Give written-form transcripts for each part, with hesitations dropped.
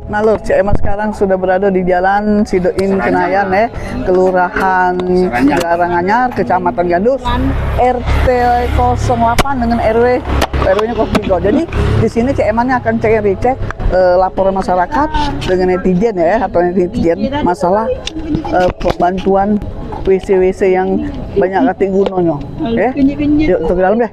Nah lur, Cik Emma sekarang sudah berada di Jalan Sidoin Kenayan ya, Kelurahan Garanganyar, Kecamatan Gandus, RT 08 dengan RW-nya 03. Jadi di sini Cik Emma akan cek laporan masyarakat dengan netizen ya, atau netizen masalah bantuan WC yang banyak kati gunanya. Yuk untuk ke dalam ya.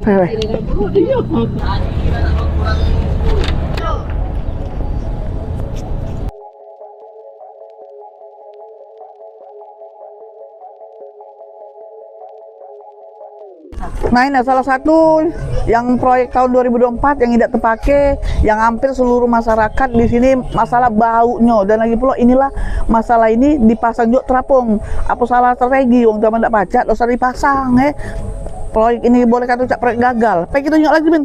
Nah ini salah satu yang proyek tahun 2024 yang tidak terpakai, yang hampir seluruh masyarakat di sini masalah baunya, dan lagi pula inilah masalah ini dipasang juga terapung. Apa salah strategi wong zaman tidak pacak, dosa dipasang proyek ini boleh kata ucap proyek gagal. Pengen kita tunjuk lagi bin.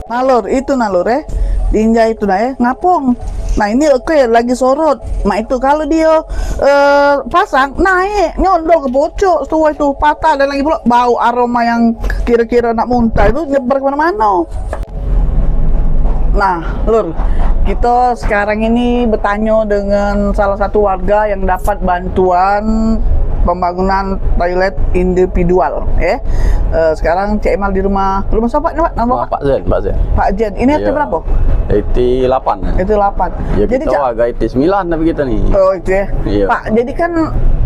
Nalur itu nalur diinjak itu ngapung. Nah ini oke, lagi sorot. Nah itu kalau dia pasang naik nyondol ke bocok semua itu patah, dan lagi pula bau aroma yang kira-kira nak muntah itu nyebar kemana-mana. Nah lur, kita sekarang ini bertanya dengan salah satu warga yang dapat bantuan pembangunan toilet individual sekarang Cik Emal di rumah siapa Pak? Nama Pak Zen. Pak Zen. Ini RT berapa? RT 8. RT 8. Ya, jadi kita warga RT 9 tapi kita nih. Oh itu ya. Iya. Pak, jadi kan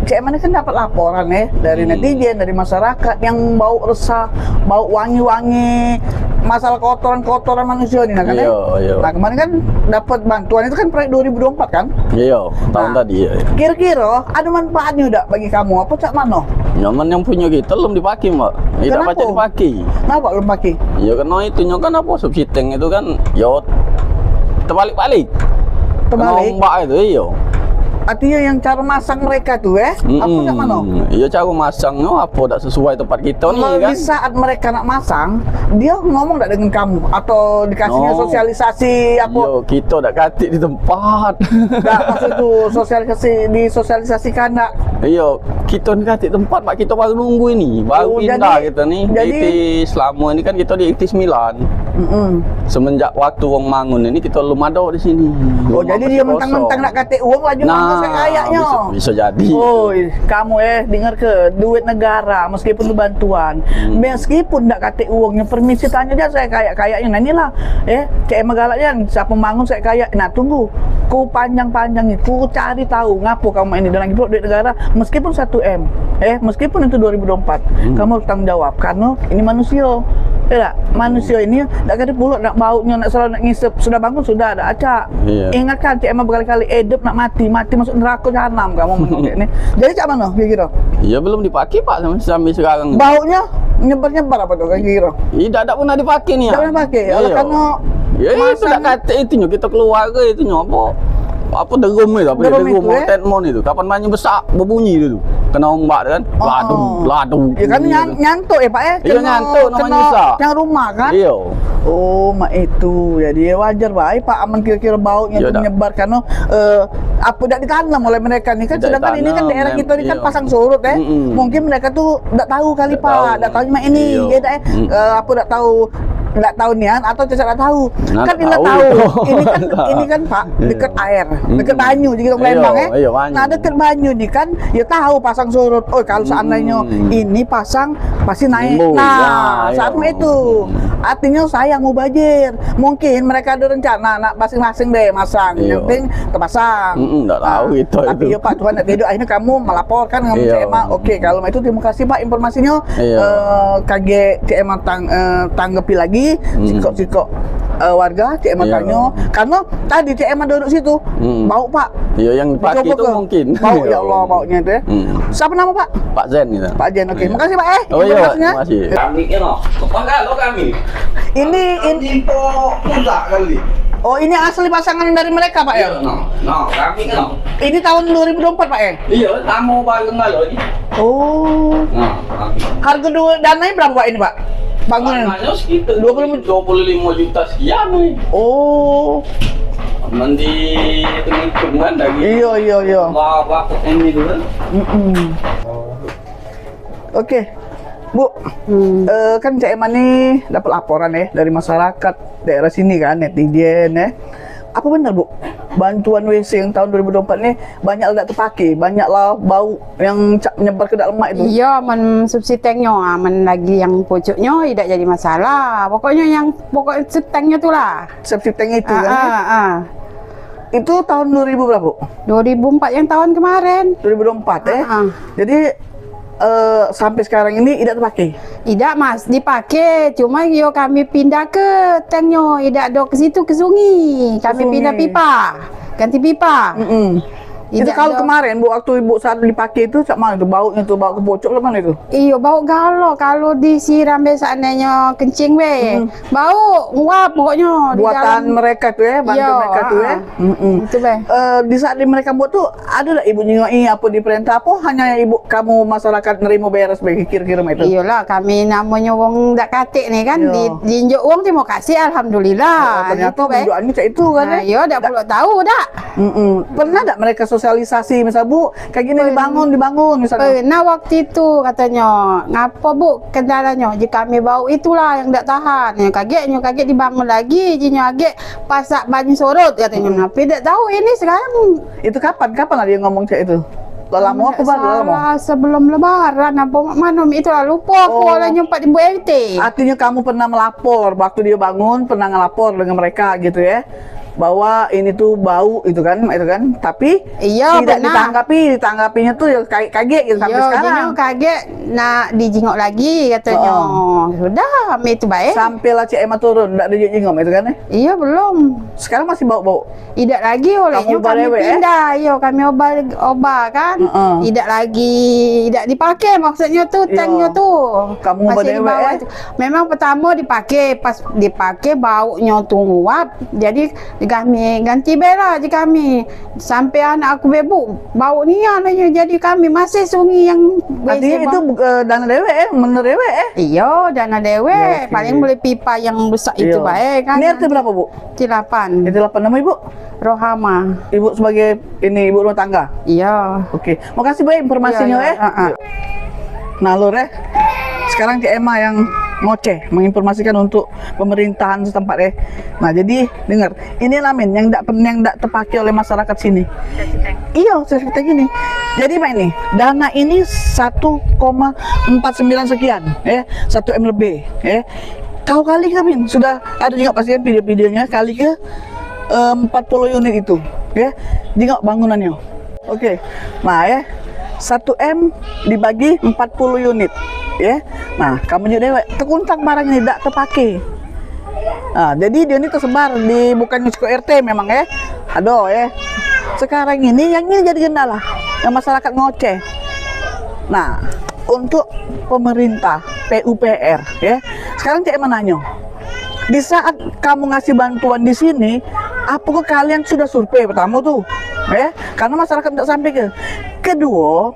Cik Emal ini kan dapat laporan dari netizen, dari masyarakat yang bau resah, bau wangi-wangi, masalah kotoran manusia ini kan Iya. Nah kemarin kan dapat bantuan itu kan proyek 2024 kan? Iya, tahun tadi ya. Kira-kira ada manfaatnya udah bagi kamu apa cak mana? Nyaman yang punya kita belum dipakai mbak. Tidak Kenapa? baca dipakai. Kenapa belum pakai? Ya karena itunya kan apa subsiteng itu kan yo terbalik-balik. Terbalik? Mbak itu iya. Artinya yang cara masang mereka tuh apa cak mana? Iya cara masangnya apa tidak sesuai tempat kita nih kan. Di saat mereka nak masang, dia ngomong tak dengan kamu atau dikasihnya sosialisasi apa? Yo kita tak katik di tempat. Tak maksud itu disosialisasikan tak? Iya, kita ni katik tempat pak, kita baru nunggu ini, baru pindah kita nih. Jadi selama ini kan kita di RT 9. Semenjak waktu wong mangun ini kita belum ada di sini. Oh jadi dia mentang-mentang nak katik uang laju saya kayaknya. Bisa jadi. Oh, kamu dengar ke duit negara meskipun itu bantuan. Meskipun tak katik uangnya, permisi tanya dia saya kayaknya. Nah inilah Cik Emma galaknya siapa bangun saya kayak. Nah tunggu, ku panjang-panjang itu cari tahu ngapo kamu ini dan lagi pula duit negara meskipun 1M. Meskipun itu 2024. Kamu harus tanggung jawab karena ini manusia. Manusia ini tak ada pula nak baunya, nak selalu nak ngisep. Sudah bangun sudah ada acak. Ingatkan Cik Emma berkali-kali hidup nak mati masuk neraka jahanam kamu menurut ini. Jadi cak mana kira-kira? Iya belum dipakai pak sampai sekarang. Baunya nyebar apa tuh kira-kira? Tidak ada pernah dipakai nih. Tidak pernah dipakai. Karena ya itu tak kata itunya kita keluarga itunya apa derum itu tenmon itu kapan banyak besar berbunyi itu kena ombak kan ladu ya kan nyantuk ya pak iya nyantuk namanya besar yang rumah kan iya. Oh mak itu jadi wajar baik pak aman kira-kira baunya itu menyebar karena apa tidak ditanam oleh mereka nih kan, sedangkan ini kan daerah kita ini kan pasang surut mungkin mereka tuh tidak tahu kali pak, tidak tahu cuma ini apa tidak tahu nian atau tidak tahu kan tidak tahu ini kan pak dekat air dekat banyu jadi kita Lembang nah dekat banyu nih kan ya tahu pasang surut. Oh kalau seandainya ini pasang pasti naik. Nah saat itu artinya saya mau banjir, mungkin mereka ada rencana nak masing-masing deh masang yang penting terpasang. Enggak tahu gitu. Tapi ya Pak Tuhan tidak akhirnya kamu melaporkan dengan Cik Emma. Oke kalau itu terima kasih Pak informasinya. KG Cik Emma tanggapi lagi sikok warga Cik Emma tanya karena tadi Cik Emma duduk situ bau Pak. Iya yang dipakai itu mungkin. Bau ya Allah baunya itu Siapa nama Pak? Pak Zen gitu. Pak Zen. Oke. Makasih Pak Oh iya, makasih. Kami kami. Ini pusat kali. Oh ini asli pasangan dari mereka Pak ya? Kami kan. Ini tahun 2024 Pak ya? Iya, tamu bareng lo ini. Oh. Harga dananya berapa Pak ini Pak? Bangunan? Sekitar 25 juta sekian nih. Oh. Mandi hitung kan lagi. Iya. Bapak ini dulu. Oke. Bu, kan Cik Emma nih dapat laporan dari masyarakat daerah sini kan, netizen apa benar Bu? Bantuan WC yang tahun 2024 ini banyak tidak terpakai, banyaklah bau yang menyebar ke dalam lemak itu. Iya, men subsidi tanknya, men lagi yang pucuknya tidak jadi masalah. Pokoknya yang tanknya tu lah. Septic tank itu kan? Itu tahun 2000 berapa Bu? 2004 yang tahun kemarin. 2024 ya. Jadi sampai sekarang ini tidak terpakai. Tidak Mas, dipakai. Cuma yo kami pindah ke tanknya, tidak ada ke situ ke sungai. Kami pindah pipa, ganti pipa. Itu kalau kemarin Bu, waktu Ibu saat dipakai itu cak mana itu baunya tuh, bau kebocok ke mana itu? Iya, bau galo kalau disiram seandainya kencing bau nguap pokoknya. Buatan mereka tuh ya, bantu mereka tuh ya. Itu di saat mereka buat tuh ada nggak Ibu nyingoi apa diperintah apa hanya Ibu kamu masyarakat nerima beres bagi kira-kira itu? Iyalah, kami namanya wong ndak katik nih kan, diinjuk wong terima kasih alhamdulillah. Ternyata benjokannya cak itu kan ya. Iya, ndak perlu tahu dak. Pernah nggak mereka sosialisasi misal Bu kayak gini dibangun misalnya? Nah waktu itu katanya ngapa Bu kendalanya jika kami bau itulah yang tidak tahan, yang kaget dibangun lagi jinya agak pasak banyu sorot katanya. Tapi tidak tahu ini sekarang. Itu kapan dia ngomong cak itu? Lama apa baru lama? Sebelum lebaran apa mana itu lah lupa aku oleh nyempat di Bu RT. Artinya kamu pernah melapor waktu dia bangun, pernah ngelapor dengan mereka gitu ya, bahwa ini tuh bau itu kan, tapi tidak ditanggapinya tuh ya kaget gitu sampai sekarang. Kaget, nak dijengok lagi katanya. Sudah, itu baik. Sampailah Cik Emma turun, tidak dijengok itu kan? Iya belum. Sekarang masih bau-bau. Tidak lagi olehnya kami pindah, kami obat kan. Tidak lagi, tidak dipakai maksudnya tuh tanknya tuh. Kamu masih dibawa. Memang pertama dipakai, pas dipakai baunya tuh nguap, jadi kami ganti bela je kami sampai anak aku bebu bau ni anaknya, jadi kami masih sungai yang artinya itu dana dewe bener dewe iya dana dewe paling boleh pipa yang besar itu baik kan. Ini RT berapa Bu? T8. RT8 nama Ibu? Rohama. Ibu sebagai ini ibu rumah tangga? Iya. Oke, makasih Bu informasinya Nah lur sekarang Cik Emma yang ngoceh menginformasikan untuk pemerintahan setempat Nah jadi dengar, ini lamin yang tidak terpakai oleh masyarakat sini. Iya, seperti gini. Jadi Pak ini dana ini 1,49 sekian 1 M lebih Kau kali kami sudah ada juga pastikan video-videonya kali ke 40 unit itu jika bangunannya. Oke. Nah 1 M dibagi 40 unit Nah, kamu juga terkuntak barangnya tidak terpakai. Nah, jadi dia ini tersebar di bukan Yusko RT memang Aduh Sekarang ini yang ini jadi kendala yang masyarakat ngoceh. Nah, untuk pemerintah PUPR sekarang Cik Emma nanya. Di saat kamu ngasih bantuan di sini, apakah kalian sudah survei pertama tuh? Karena masyarakat tidak sampai ke. Kedua,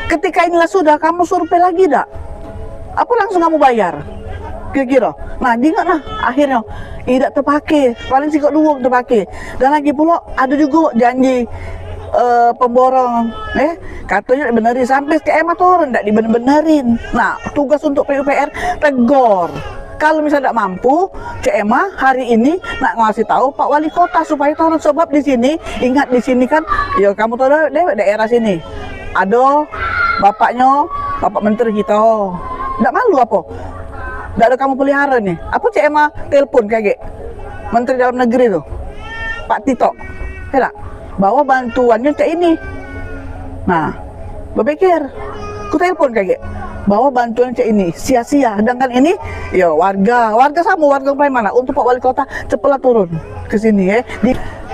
ketika inilah sudah kamu survei lagi dak? Apa langsung kamu bayar? Kira-kira. Nah, nah akhirnya tidak terpakai. Paling sih kok dua terpakai. Dan lagi pula ada juga janji pemborong katanya benerin sampai ke Emma turun tidak dibenerin. Nah, tugas untuk PUPR tegur. Kalau misalnya tidak mampu, Cik Emma hari ini nak ngasih tahu Pak Wali Kota supaya turun, sebab di sini ingat di sini kan ya kamu tahu daerah sini ada bapaknya Bapak Menteri kita. Tidak malu apa? Tidak ada kamu pelihara nih. Apa Cik Emma telepon kayak Menteri Dalam Negeri tuh Pak Tito bawa bantuannya cak ini. Nah berpikir aku telepon kayak bahwa bantuan cek ini sia-sia, sedangkan ini ya warga sama warga mana untuk Pak Wali Kota cepatlah turun ke sini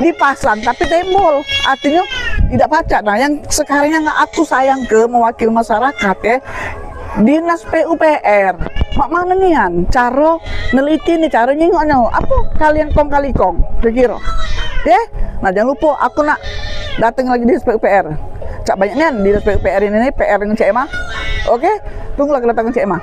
dipasang tapi tembol artinya tidak pacak. Nah yang sekarang yang aku sayang ke mewakil masyarakat Dinas PUPR mak mana nian cara neliti nih cara nyingoknya apa kalian kali kong kira nah jangan lupa aku nak datang lagi di Dinas PUPR cak banyaknya di Dinas PUPR ini PR dengan Cik Emma. Oke, tunggulah kedatangan Cik Emma.